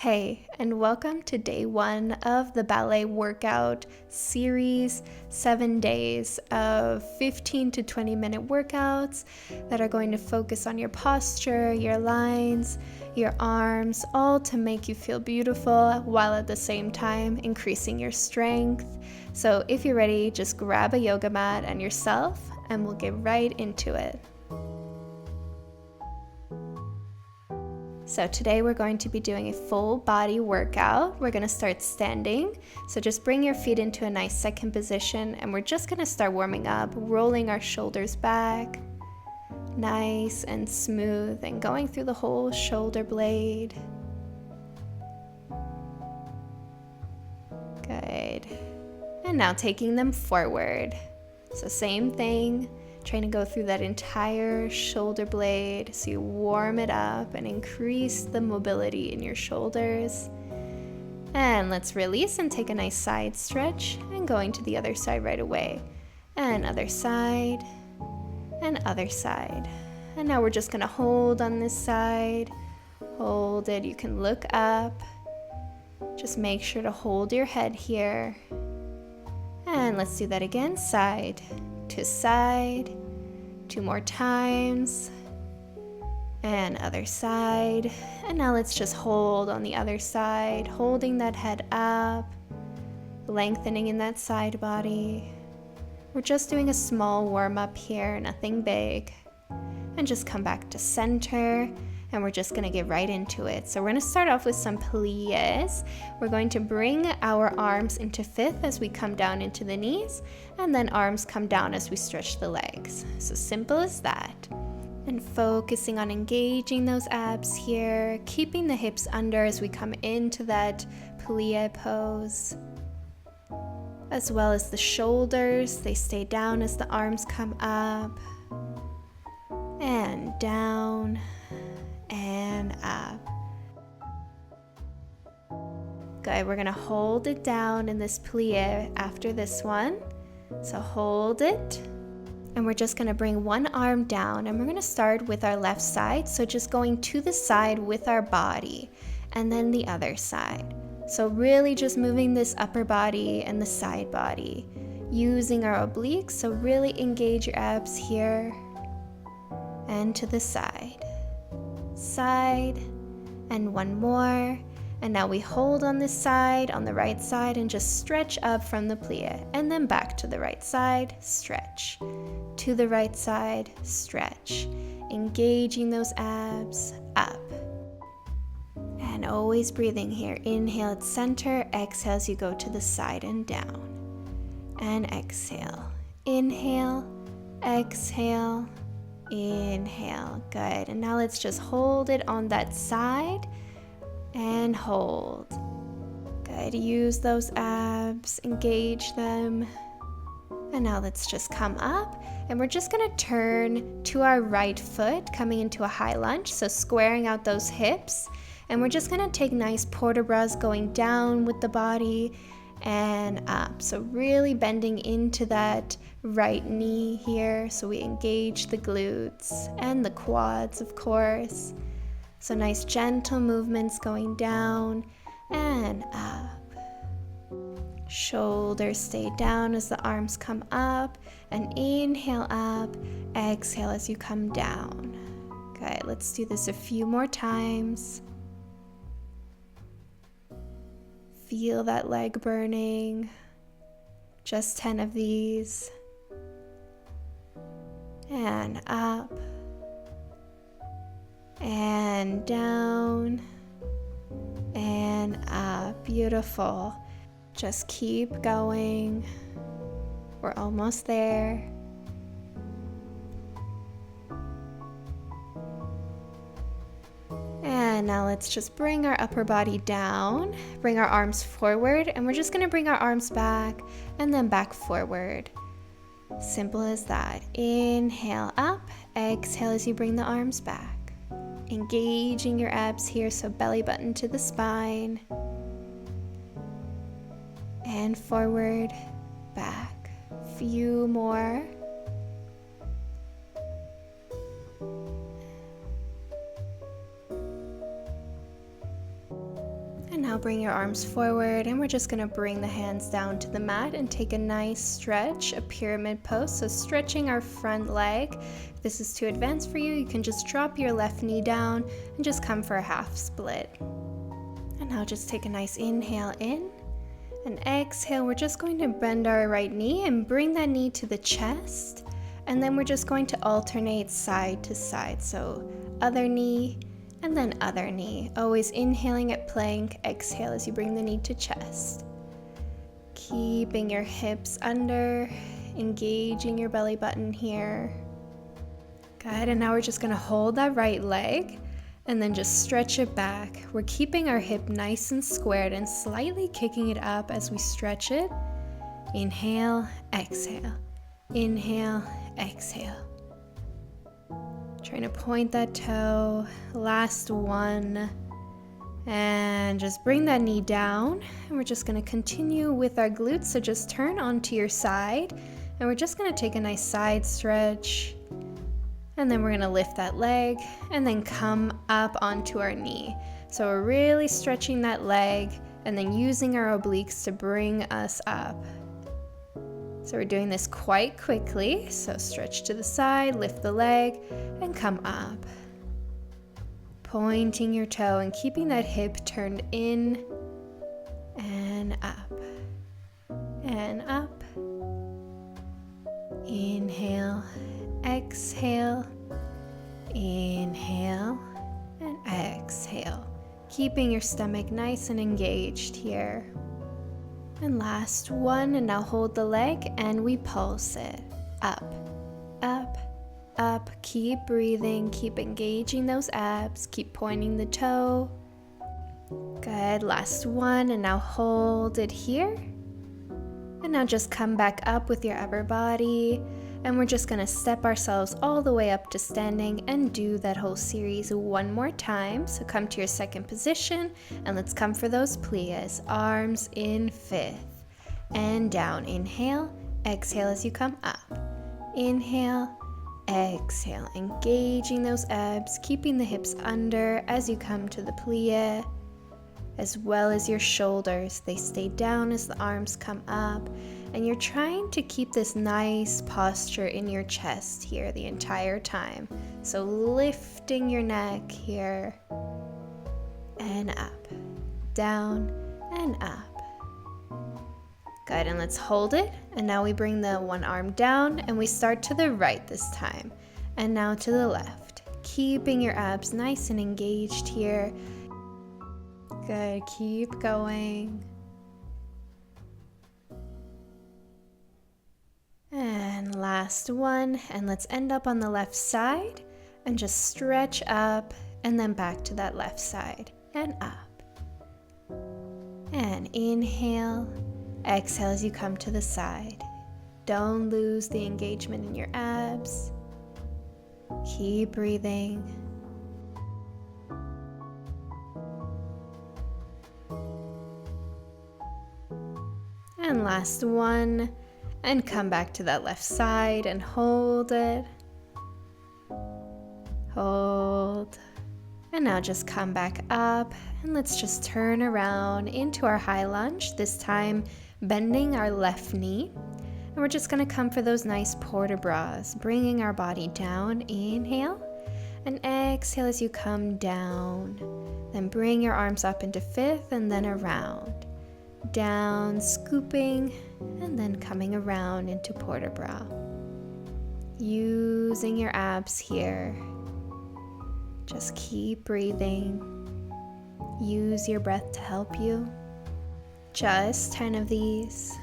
Hey, and welcome to day 1 of the ballet workout series, 7 days of 15 to 20 minute workouts that are going to focus on your posture, your lines, your arms, all to make you feel beautiful while at the same time increasing your strength. So if you're ready, just grab a yoga mat and yourself, and we'll get right into it. So today we're going to be doing a full body workout. We're going to start standing. So just bring your feet into a nice second position, and we're just going to start warming up, rolling our shoulders back, nice and smooth, and going through the whole shoulder blade. Good. And now taking them forward. So same thing. Trying to go through that entire shoulder blade so you warm it up and increase the mobility in your shoulders. And let's release and take a nice side stretch, and going to the other side right away. And other side, and other side. And now we're just going to hold on this side. Hold it. You can look up. Just make sure to hold your head here. And let's do that again. Side to side, 2 more times, and other side. And now let's just hold on the other side, holding that head up, lengthening in that side body. We're just doing a small warm up here, nothing big. And just come back to center, and we're just gonna get right into it. So we're gonna start off with some plies. We're going to bring our arms into fifth as we come down into the knees, and then arms come down as we stretch the legs. So simple as that. And focusing on engaging those abs here, keeping the hips under as we come into that plie pose. As well as the shoulders, they stay down as the arms come up. And down. And up. Good, we're going to hold it down in this plie after this one. So hold it. And we're just going to bring one arm down, and we're going to start with our left side. So just going to the side with our body, and then the other side. So really just moving this upper body and the side body, using our obliques. So really engage your abs here, and to the side. Side, and one more. And now we hold on this side, on the right side, and just stretch up from the plie, and then back to the right side, stretch, to the right side, stretch, engaging those abs, up. And always breathing here. Inhale at center, exhale as you go to the side and down, and exhale. Inhale, exhale, inhale. Good. And now let's just hold it on that side and hold. Good. Use those abs, engage them. And now let's just come up, and we're just going to turn to our right foot, coming into a high lunge, so squaring out those hips. And we're just going to take nice port de bras, going down with the body and up. So really bending into that right knee here, so we engage the glutes and the quads, of course. So nice gentle movements going down and up. Shoulders stay down as the arms come up, and inhale up, exhale as you come down. Okay, let's do this a few more times. Feel that leg burning. Just 10 of these. And up. And down. And up. Beautiful. Just keep going. We're almost there. And now let's just bring our upper body down, bring our arms forward, and we're just going to bring our arms back and then back forward. Simple as that. Inhale up, exhale as you bring the arms back. Engaging your abs here, so belly button to the spine. And forward, back. Few more. And now bring your arms forward, and we're just going to bring the hands down to the mat and take a nice stretch, a pyramid pose. So stretching our front leg. If this is too advanced for you, you can just drop your left knee down and just come for a half split. And now just take a nice inhale in, and exhale. We're just going to bend our right knee and bring that knee to the chest, and then we're just going to alternate side to side. So other knee, and then other knee. Always inhaling at plank, exhale as you bring the knee to chest. Keeping your hips under, engaging your belly button here. Good, and now we're just gonna hold that right leg and then just stretch it back. We're keeping our hip nice and squared and slightly kicking it up as we stretch it. Inhale, exhale. Inhale, exhale. Trying to point that toe. Last one. And just bring that knee down. And we're just going to continue with our glutes. So just turn onto your side. And we're just going to take a nice side stretch. And then we're going to lift that leg. And then come up onto our knee. So we're really stretching that leg. And then using our obliques to bring us up. So we're doing this quite quickly. So stretch to the side, lift the leg, and come up. Pointing your toe and keeping that hip turned in and up. And up. Inhale, exhale, inhale, and exhale. Keeping your stomach nice and engaged here. And last one, and now hold the leg and we pulse it. Up, up, up. Keep breathing, keep engaging those abs, keep pointing the toe. Good, last one, and now hold it here. And now just come back up with your upper body. And we're just gonna step ourselves all the way up to standing and do that whole series one more time. So come to your second position and let's come for those plies. Arms in fifth and down. Inhale, exhale as you come up. Inhale, exhale, engaging those abs, keeping the hips under as you come to the plie, as well as your shoulders. They stay down as the arms come up. And you're trying to keep this nice posture in your chest here the entire time. So lifting your neck here and up, down and up. Good, and let's hold it. And now we bring the one arm down and we start to the right this time. And now to the left. Keeping your abs nice and engaged here. Good, keep going. And last one, and let's end up on the left side and just stretch up and then back to that left side and up. And inhale, exhale as you come to the side. Don't lose the engagement in your abs. Keep breathing. And last one. And come back to that left side and hold it. Hold. And now just come back up and let's just turn around into our high lunge, this time bending our left knee. And we're just going to come for those nice port de bras, bringing our body down. Inhale and exhale as you come down. Then bring your arms up into fifth and then around. Down, scooping, and then coming around into port de bras. Using your abs here. Just keep breathing. Use your breath to help you. Just 10 of these.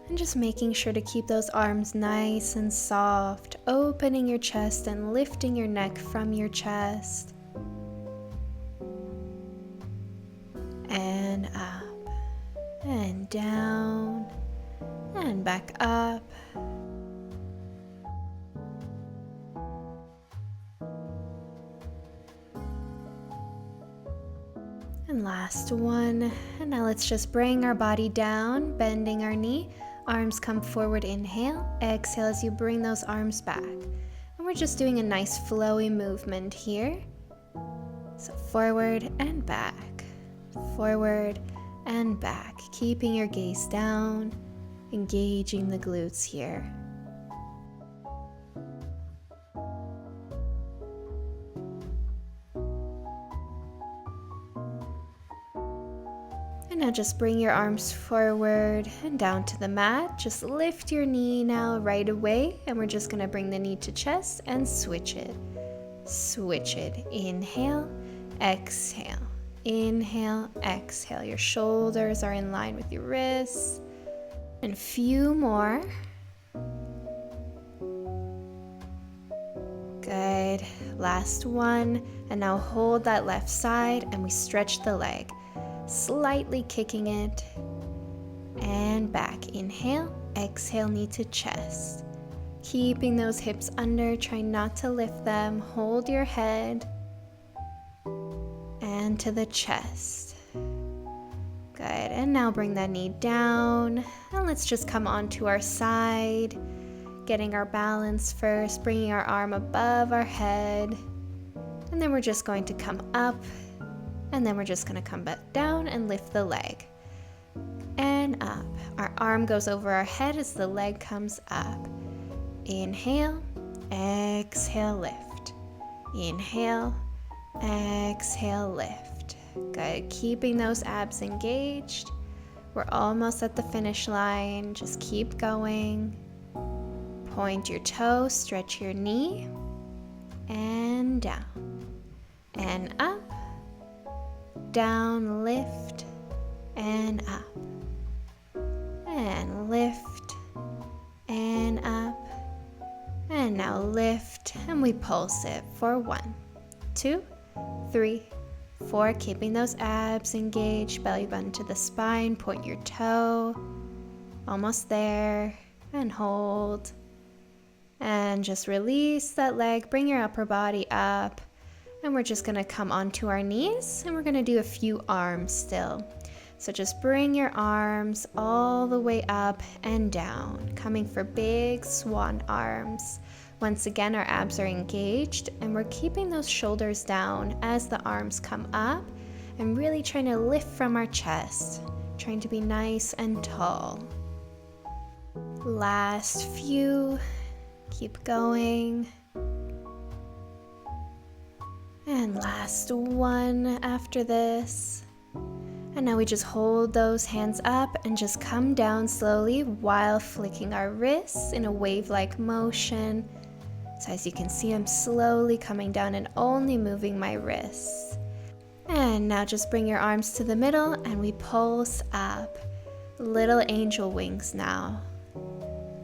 And just making sure to keep those arms nice and soft, opening your chest and lifting your neck from your chest. And up. And down, and back up. And last one. And now let's just bring our body down, bending our knee. Arms come forward, inhale. Exhale as you bring those arms back. And we're just doing a nice flowy movement here. So forward and back. forward, and back. Keeping your gaze down, engaging the glutes here. And now just bring your arms forward and down to the mat. Just lift your knee now right away, and we're just gonna bring the knee to chest and switch it. Switch it. Inhale, exhale. Inhale, exhale. Your shoulders are in line with your wrists. And a few more. Good. Last one. And now hold that left side and we stretch the leg. Slightly kicking it. And back. Inhale, exhale, knee to chest. Keeping those hips under. Try not to lift them. Hold your head. And to the chest. Good. And now bring that knee down. And let's just come onto our side. Getting our balance first. Bringing our arm above our head. And then we're just going to come up. And then we're just going to come back down and lift the leg. And up. Our arm goes over our head as the leg comes up. Inhale. Exhale, lift. Inhale. Exhale, lift. Good. Keeping those abs engaged. We're almost at the finish line. Just keep going. Point your toe, stretch your knee. And down. And up. Down, lift. And up. And lift. And up. And now lift. And we pulse it for 1, 2, 3, 4, keeping those abs engaged, belly button to the spine, point your toe, almost there, and hold, and just release that leg, bring your upper body up, and we're just gonna come onto our knees, and we're gonna do a few arms still. So just bring your arms all the way up and down, coming for big swan arms. Once again, our abs are engaged and we're keeping those shoulders down as the arms come up and really trying to lift from our chest, trying to be nice and tall. Last few, keep going. And last one after this. And now we just hold those hands up and just come down slowly while flicking our wrists in a wave-like motion. So as you can see, I'm slowly coming down and only moving my wrists. And now just bring your arms to the middle and we pulse up. Little angel wings now.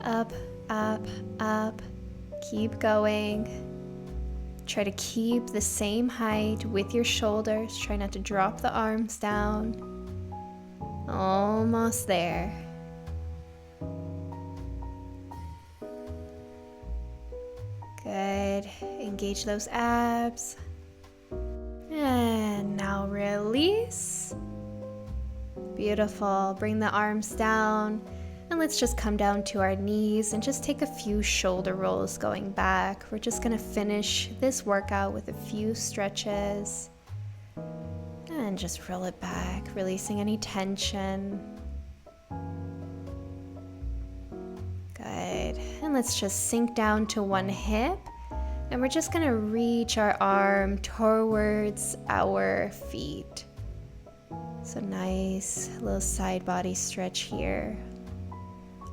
Up, up, up. Keep going. Try to keep the same height with your shoulders. Try not to drop the arms down. Almost there. Good. Engage those abs. And now release. Beautiful. Bring the arms down. And let's just come down to our knees and just take a few shoulder rolls going back. We're just going to finish this workout with a few stretches. And just roll it back, releasing any tension. Good. And let's just sink down to one hip. And we're just going to reach our arm towards our feet. So nice little side body stretch here.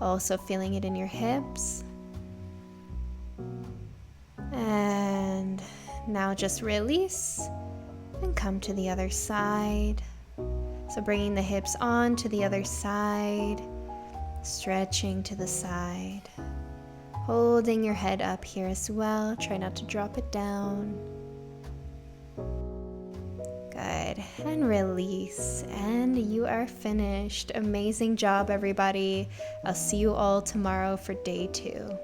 Also feeling it in your hips. And now just release and come to the other side. So bringing the hips on to the other side, stretching to the side. Holding your head up here as well. Try not to drop it down. Good. And release. And you are finished. Amazing job, everybody. I'll see you all tomorrow for day 2.